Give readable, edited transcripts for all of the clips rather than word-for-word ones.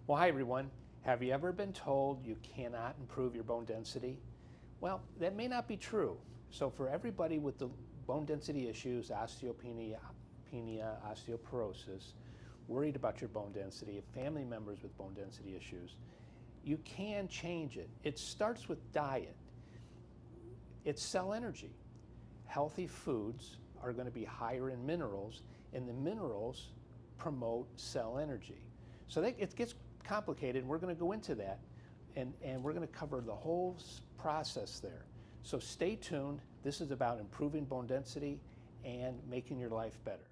Well, hi everyone. Have you ever been told you cannot improve your bone density? Well, that may not be true. So for everybody with the bone density issues, osteopenia, osteoporosis, worried about your bone density, family members with bone density issues, you can change it. It starts with diet. It's cell energy. Healthy foods are going to be higher in minerals, and the minerals promote cell energy. So it gets complicated. We're going to go into that, and we're going to cover the whole process there. So stay tuned. This is about improving bone density and making your life better.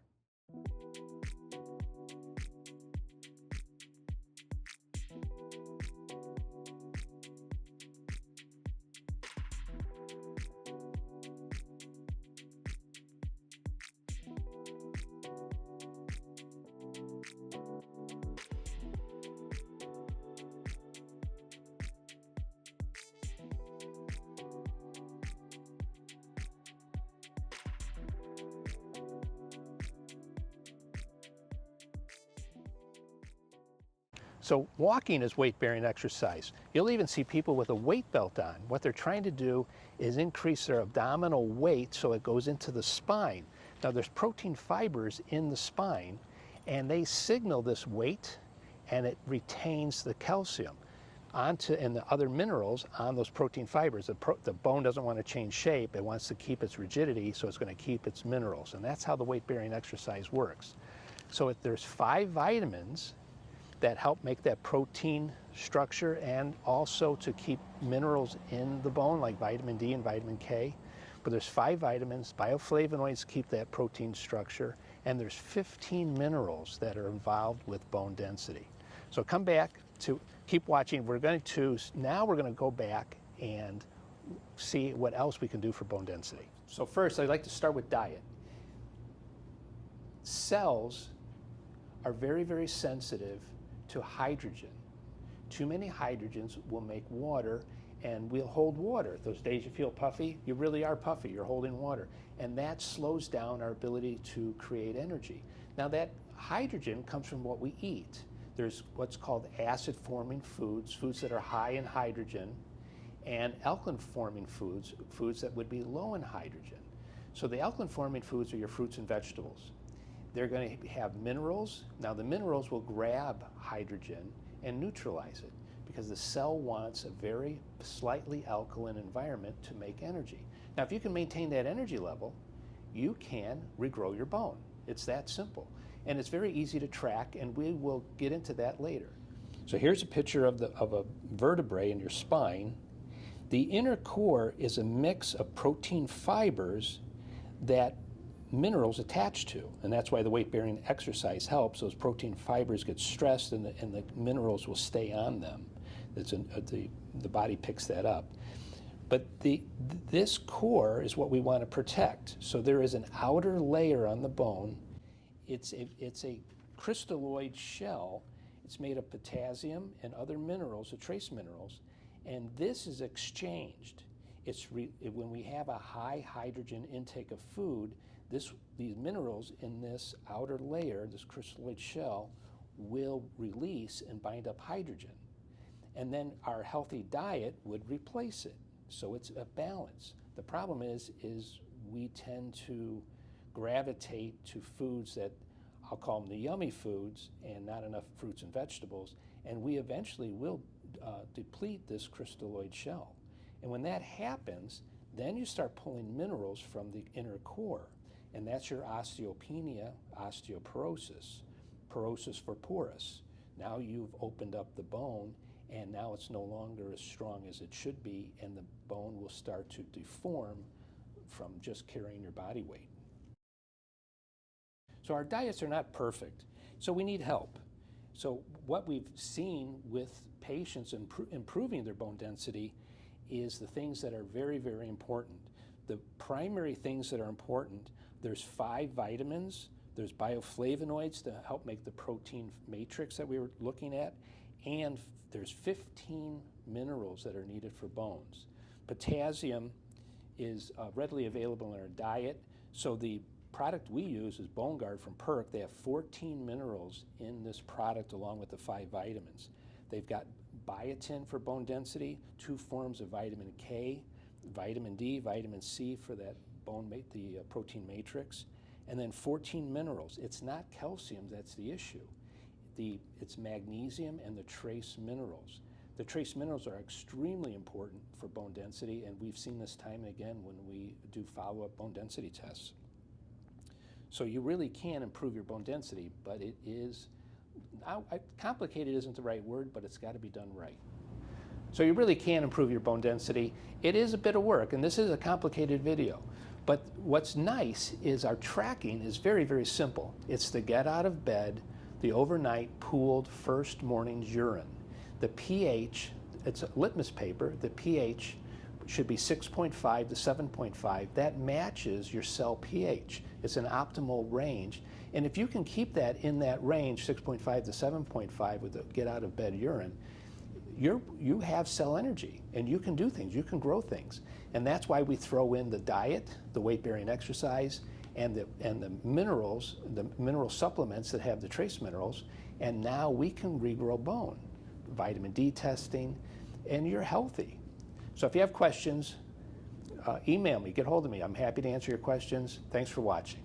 So walking is weight-bearing exercise. You'll even see people with a weight belt on. What they're trying to do is increase their abdominal weight so it goes into the spine. Now there's protein fibers in the spine, and they signal this weight, and it retains the calcium and the other minerals on those protein fibers. The bone doesn't want to change shape. It wants to keep its rigidity, so it's going to keep its minerals. And that's how the weight-bearing exercise works. So there's 5 vitamins that help make that protein structure and also to keep minerals in the bone like vitamin D and vitamin K. But there's 5 vitamins, bioflavonoids keep that protein structure, and there's 15 minerals that are involved with bone density. So come back to keep watching. Now we're going to go back and see what else we can do for bone density. So first, I'd like to start with diet. Cells are very, very sensitive to hydrogen. Too many hydrogens will make water, and we'll hold water. Those days you feel puffy, you really are puffy, you're holding water. And that slows down our ability to create energy. Now that hydrogen comes from what we eat. There's what's called acid-forming foods, foods that are high in hydrogen, and alkaline-forming foods, foods that would be low in hydrogen. So the alkaline-forming foods are your fruits and vegetables. They're going to have minerals. Now the minerals will grab hydrogen and neutralize it because the cell wants a very slightly alkaline environment to make energy. Now if you can maintain that energy level, you can regrow your bone. It's that simple. And it's very easy to track, and we will get into that later. So here's a picture of a vertebrae in your spine. The inner core is a mix of protein fibers that minerals attached to, and that's why the weight-bearing exercise helps. Those protein fibers get stressed, and the minerals will stay on them. The body picks that up. But this core is what we want to protect. So there is an outer layer on the bone. It's a crystalloid shell. It's made of potassium and other minerals, the trace minerals, and this is exchanged. When we have a high hydrogen intake of food, these minerals in this outer layer, this crystalloid shell, will release and bind up hydrogen. And then our healthy diet would replace it. So it's a balance. The problem is we tend to gravitate to foods that, I'll call them the yummy foods, and not enough fruits and vegetables, and we eventually will deplete this crystalloid shell. And when that happens, then you start pulling minerals from the inner core. And that's your osteopenia, osteoporosis, porosis for porous. Now you've opened up the bone, and now it's no longer as strong as it should be, and the bone will start to deform from just carrying your body weight. So our diets are not perfect, so we need help. So what we've seen with patients improving their bone density is the things that are very, very important. The primary things that are important, there's 5 vitamins, there's bioflavonoids to help make the protein matrix that we were looking at, and there's 15 minerals that are needed for bones. Potassium is readily available in our diet, so the product we use is Bone Guard from Perk. They have 14 minerals in this product along with the 5 vitamins. They've got biotin for bone density, 2 forms of vitamin K, vitamin D, vitamin C for that the protein matrix, and then 14 minerals. It's not calcium that's the issue. It's magnesium and the trace minerals. The trace minerals are extremely important for bone density, and we've seen this time and again when we do follow-up bone density tests. So you really can improve your bone density, but it is, complicated isn't the right word, but it's got to be done right. So you really can improve your bone density. It is a bit of work, and this is a complicated video. But what's nice is our tracking is very, very simple. It's the get out of bed, the overnight pooled first morning's urine. The pH, it's a litmus paper, the pH should be 6.5 to 7.5. That matches your cell pH. It's an optimal range. And if you can keep that in that range, 6.5 to 7.5 with the get out of bed urine, you have cell energy and you can do things, you can grow things. And that's why we throw in the diet, the weight-bearing exercise, and the minerals, the mineral supplements that have the trace minerals, and now we can regrow bone. Vitamin D testing, and you're healthy. So if you have questions, email me, get hold of me. I'm happy to answer your questions. Thanks for watching.